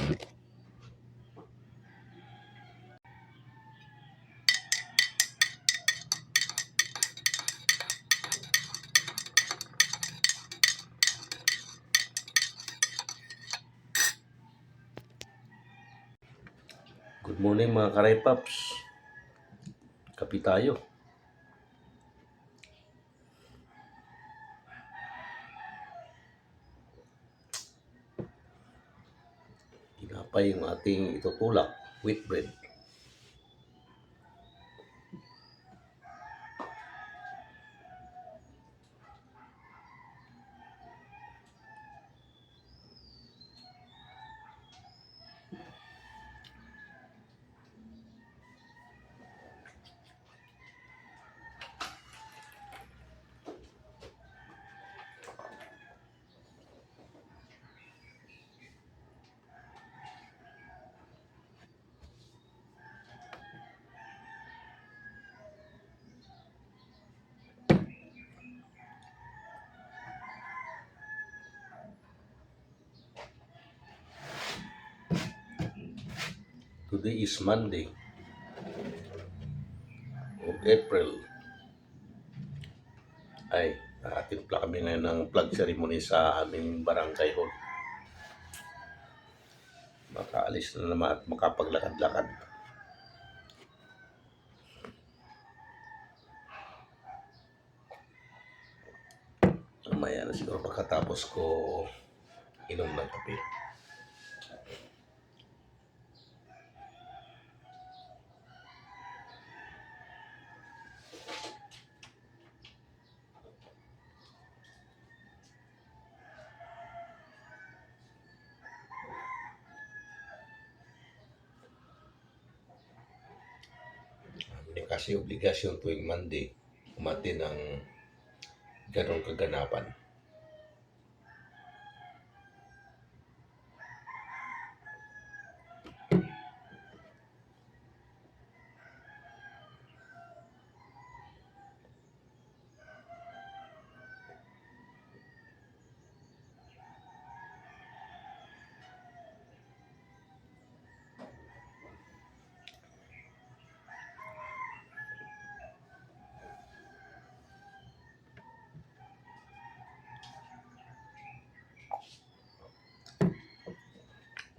Good morning mga Karaypaps. Kape tayo. Tinapay yung ating itutulak, wheat bread. Today is Monday of April. Ay, nakatimpla kami ngayon ng flag ceremony sa aming barangay hall. Makaalis na naman at makapaglakad-lakad. Mamaya na siguro pagkatapos ko inom ng kape. Kasi obligasyon tuwing Monday, umati ng ganong kaganapan.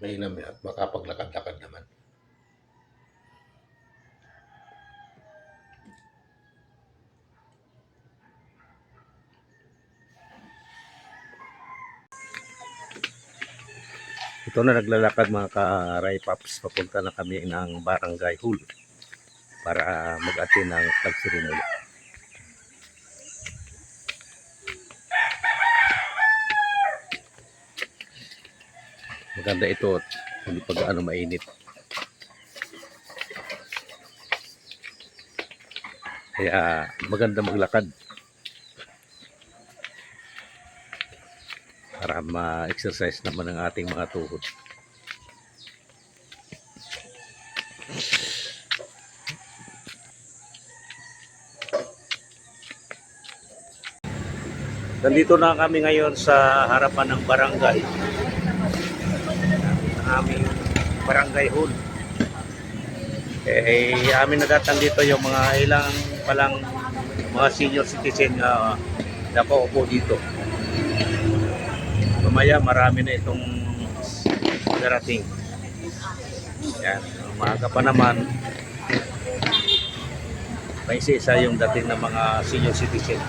Mainam at makapaglakad-lakad naman. Ito na naglalakad mga ka-Raypaps. Papunta na kami ng barangay hall para mag-attend ng flag ceremony. Maganda ito at hindi pa gaano mainit. Kaya maganda maglakad para ma-exercise naman ang ating mga tuhod. Nandito na kami ngayon sa harapan ng barangay. Aming barangay hall. Amin nadatang dito yung mga ilang palang mga senior citizen na nakaupo dito. Mamaya marami na itong darating. Yan, umaga pa naman. May isa yung dating ng mga senior citizen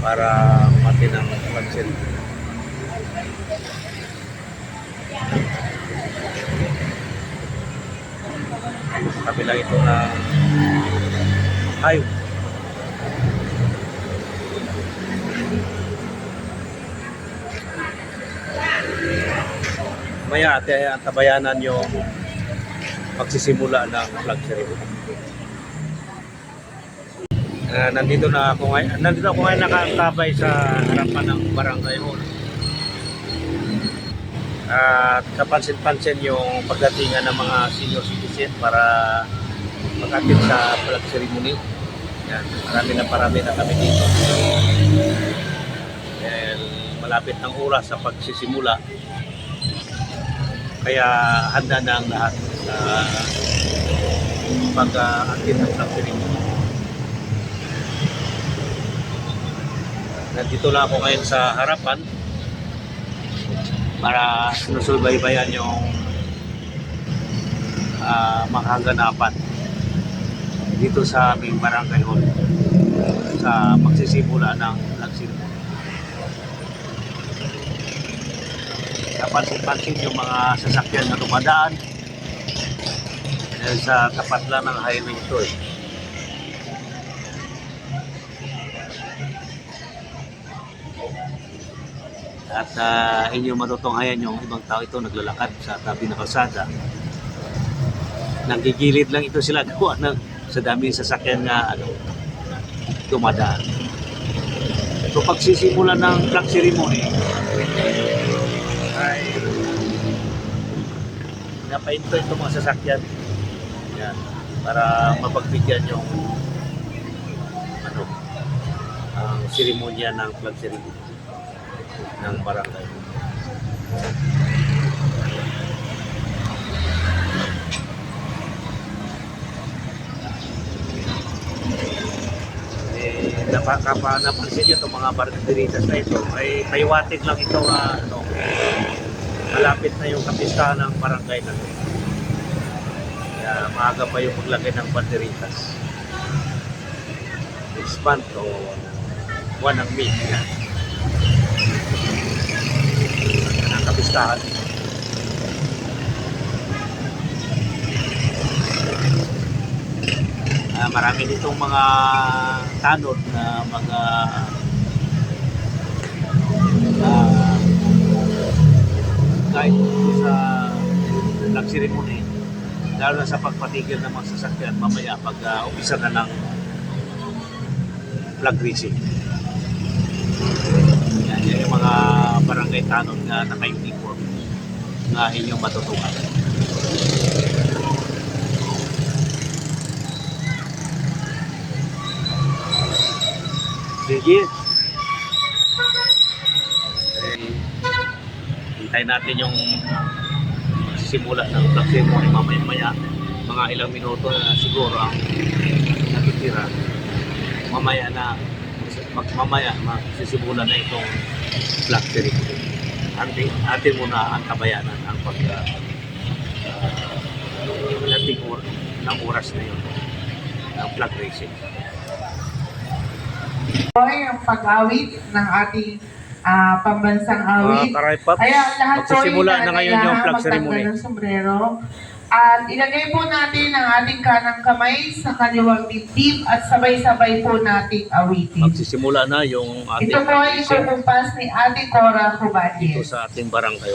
para umati ng pansin. Kabila ito na highway. Maya tabayanan yung pagsisimula ng flag ceremony. Nandito ako ngayon nakakabay sa harapan ng barangay hall. At kapansin-pansin yung pagdatingan ng mga senior citizen para mag-attend sa flag ceremony. Yan, marami na kami dito. Dahil malapit ng oras sa pagsisimula. Kaya handa na ang lahat sa pag-akit ng flag ceremony. Nandito lang ako ngayon sa harapan para sinusubaybayan yung mga kaganapan dito sa aming barangay hall sa magsisimula ng flag ceremony. Napansin-pansin yung mga sasakyan na dumadaan dahil sa tapat lang ng highway ito eh. At inyong matutunghayan yung ibang tao ito naglalakad sa tabi ng kalsada. Nanggigilid lang ito sila gawa ng sa dami sasakyan na dumadaan. So pagsisimula ng flag ceremony ay napainto itong mga sasakyan. Yan, para mapagbigyan yung ang seremonya ng flag ceremony ng barangay. Napansin nyo itong mga barangay na ito ay paiwatig lang ito malapit na yung kapistahan ng barangay na ito. Kaya maaga pa yung paglagay ng banderitas. Next month o 1 ng May ng kapistahan. Marami ditong mga tanod na mga kahit sa flag ceremony, lalo na sa pagpatigil ng mga sasakyan mamaya pag umpisa na ng flag raising. Yan yung mga barangay tanod na naka-uniform na inyong matutukan. Sige. Hintayin natin yung simula ng flag ceremony mamaya. Mga ilang minuto na siguro ang natitira. Mamaya magsisimula na itong flag ceremony. Atin muna ang kabayanan ang ng oras na yun ng flag raising. Ang pag-awit ng ating pambansang awit. Kaya lahat po magsisimula na ngayon yung flag ceremony. Ng sombrero. At ilagay po natin ang ating kanang kamay sa kaliwang dibdib at sabay-sabay po nating awitin. Magsisimula na yung ating ito po ay ikukumpas ni Ate Cora Cubades. Ito sa ating barangay.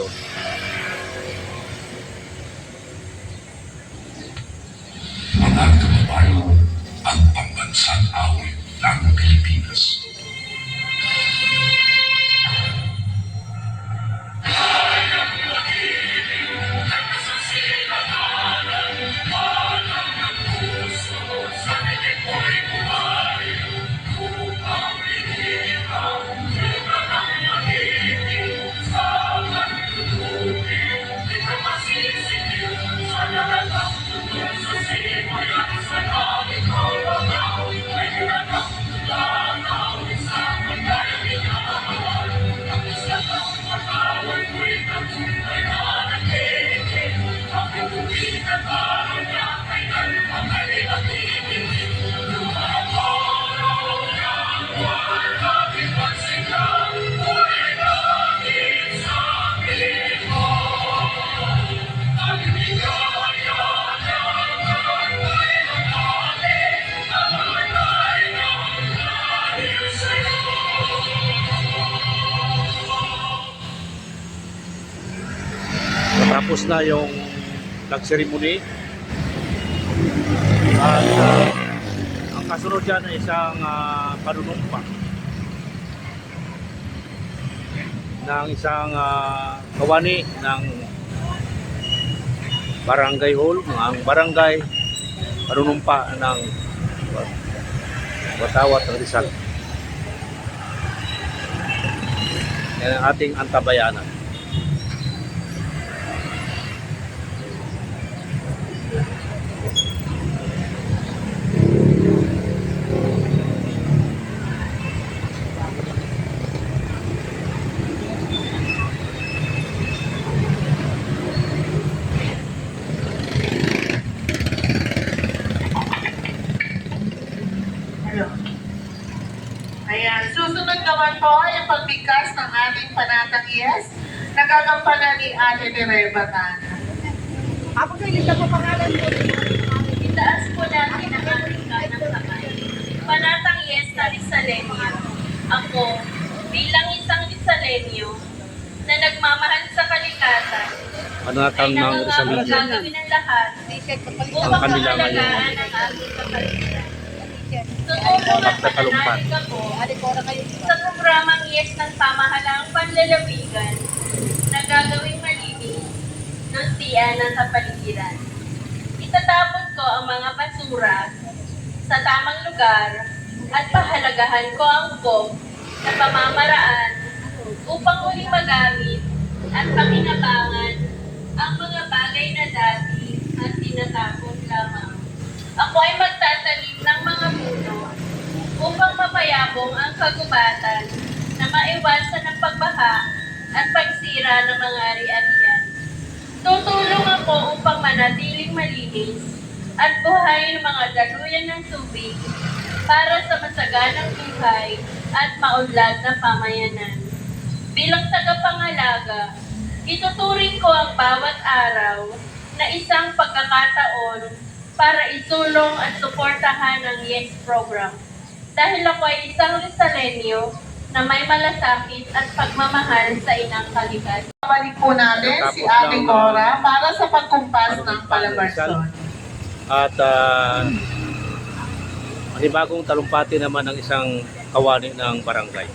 Mga kababayan, ang pambansang awit ng Pilipinas. Tapos na yung flag ceremony at ang kasunod dyan ay isang panunumpa ng isang kawani ng barangay hall, ang barangay panunumpa ng Watawat ng Rizal. Yan ang ating antabayanan. naman po yung pagbigkas ng ating panatang yes na gagampanan ni Ate Tireva Tan. Ako kayo, lista po pangalan po. Itaas po natin ang ating kanang kamay. Panatang yes na Rizaleño. Ako, bilang isang Rizaleño na nagmamahal sa kalikasan, Ano ay natang ng nangangako Rizaleño? gagawin ang lahat upang Ang kanila pangalagaan ang ating kapaligiran. At Tutulungan at nakalumpat. pananalig ako sa programang Yes ng Pamahalaang Panlalawigan na gagawing malinis ng tiyan ng kapaligiran. Itatapon ko ang mga basura sa tamang lugar at pahalagahan ko ang BOM na pamamaraan upang muling magamit at pakinabangan ang mga bagay na dati at tinatapon lamang. Ako ay magtatanim ng mga puno upang mapayabong ang kagubatan na maiwasan ang pagbaha at pagsira ng mga ari-arian. Tutulong ako upang manatiling malinis at buhayin mga daluyan ng tubig para sa masaganang buhay at maunlad na pamayanan. Bilang tagapangalaga, ituturing ko ang bawat araw na isang pagkakataon para isulong at suportahan ang YES program. Dahil ako ay isang Rizaleño na may malasakit at pagmamahal sa inang kalikasan. Balik po natin si Ate Cora para sa pagkumpas ng palabarson. At panibagong talumpati naman ng isang kawani ng barangay.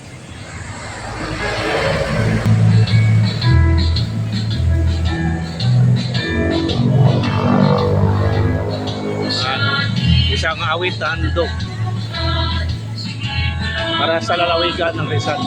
Isang awit na handog para sa lalawigan ng Rizal.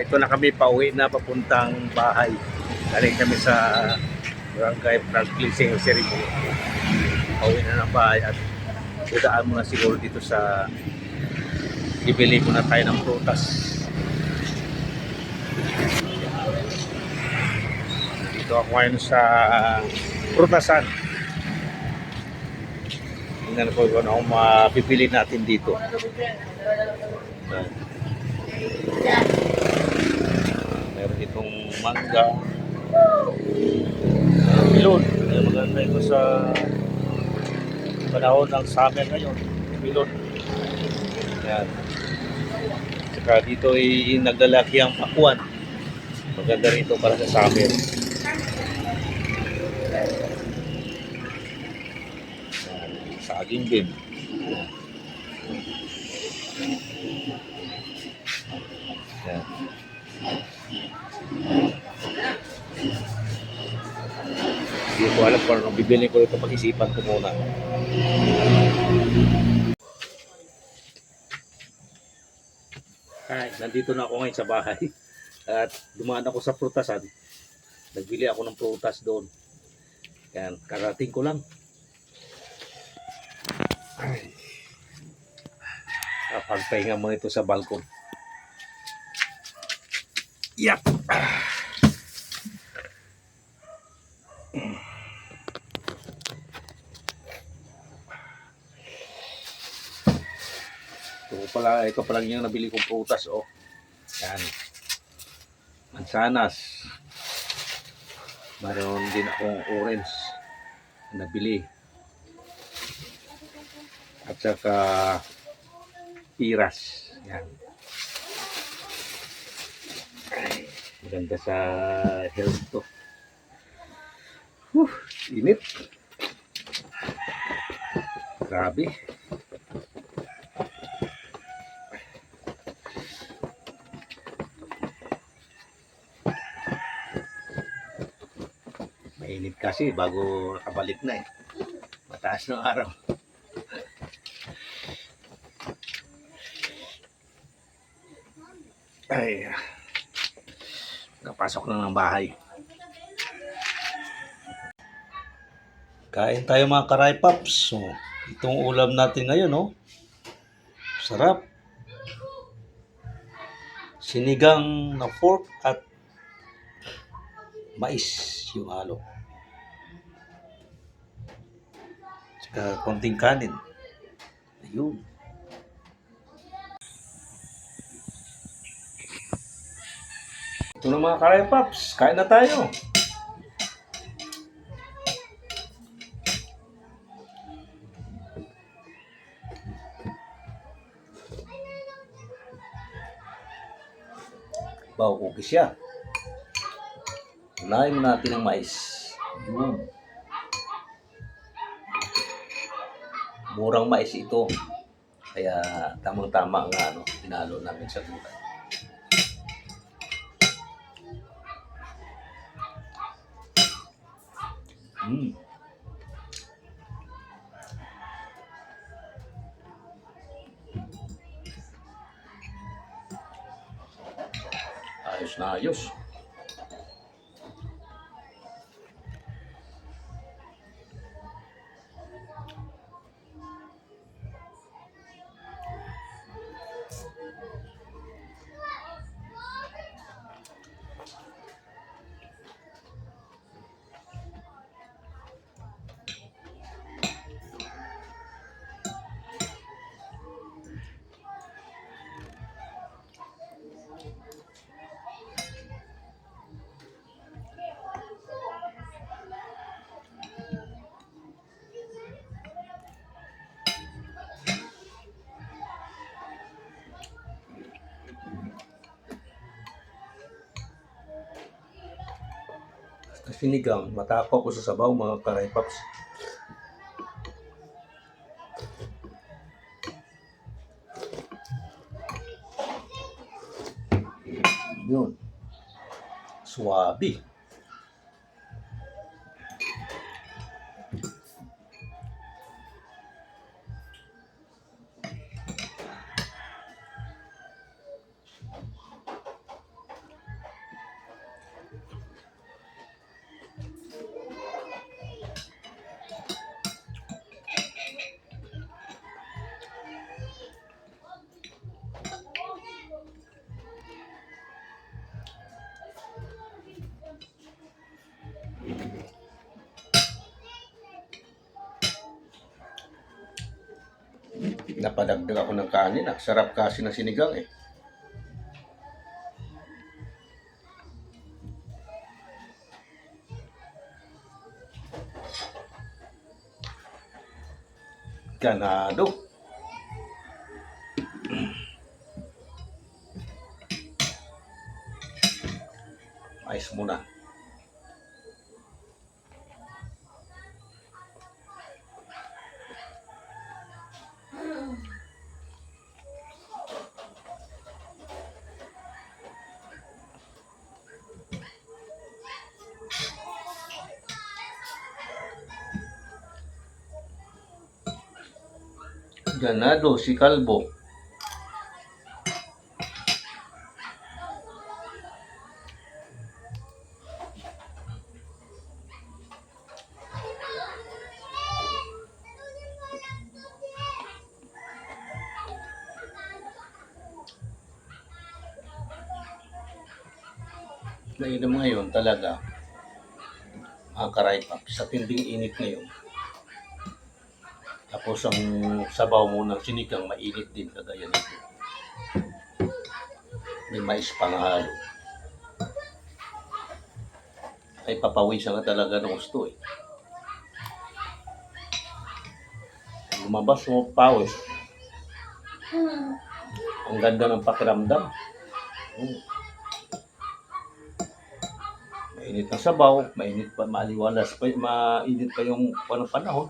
Ito na kami pauwi na papuntang bahay. Galing kami sa barangay Franklin Senior Ceremony. Pauwi na ng bahay at udaan muna siguro dito sa ibili muna tayo ng prutas. Dito ako ngayon sa prutasan. Tingnan ko kung ano mapipili natin dito. Meron itong mangga, milon. Maganda ito sa panahon ng summer ngayon, milon. Yan. Saka dito ay naglalaki ang pakwan. Maganda rito para sa summer. Saging din. Yan. Hindi ko alam kung anong bibili ko ito, pag-isipan ko muna. Ay, nandito na ako ngayon sa bahay at dumaan ako sa prutasan. Nagbili ako ng prutas doon. Yan, karating ko lang. Ay. Pagpahinga mo ito sa balkon. Yap. Ito pala yung nabili kong prutas, oh. Yan. Mansanas. Mayroon din akong orange na nabili. At saka piras. Yan. Maganda sa health to. Whew. Init. Grabe. Mainit kasi bago nakabalik na eh. Mataas ng araw. Ay, napasok na ng bahay. Kain tayo mga Karay Paps. So, itong ulam natin ngayon, oh. Sarap. Sinigang na pork at mais yung halo. Saka konting kanin. Ayun. Ito na mga Karay Paps. Kain na tayo. Bago cookies siya. Unahin mo natin ang mais. Yun. Murang mais ito. Kaya tamang-tama nga pinalo namin sa gulay. Ayos na ayos. Sinigang, matakaw ko sa sabaw mga Karay Paps. Yun. Swabe. Napadagdag ako ng kanin. Sarap kasi ng sinigang eh. Ganado. Mais muna. Ganado si Kalbo. Nainom ngayon talaga mga Karay Paps, sa tinding init ngayon. Tapos ang sabaw mo ng sinigang mainit din kagaya nito. May mais pang halo. Ay papawisan ka talaga ng gusto eh. Lumabas mo pawis. Ang ganda ng pakiramdam. Mainit ang sabaw, mainit pa, maliwalas pa, mainit pa yung panahon.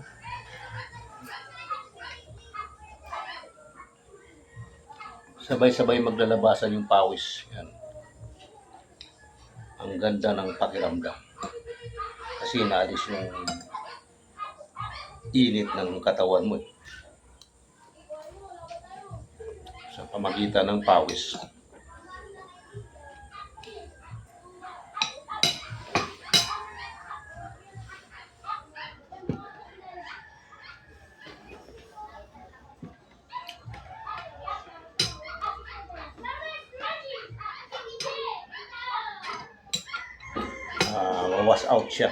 Sabay-sabay maglalabasan yung pawis. Yan. Ang ganda ng pakiramdam. Kasi naalis yung init ng katawan mo. Sa pamagitan ng pawis. Wash out siya.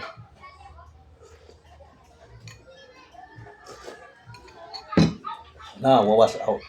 Wawash out.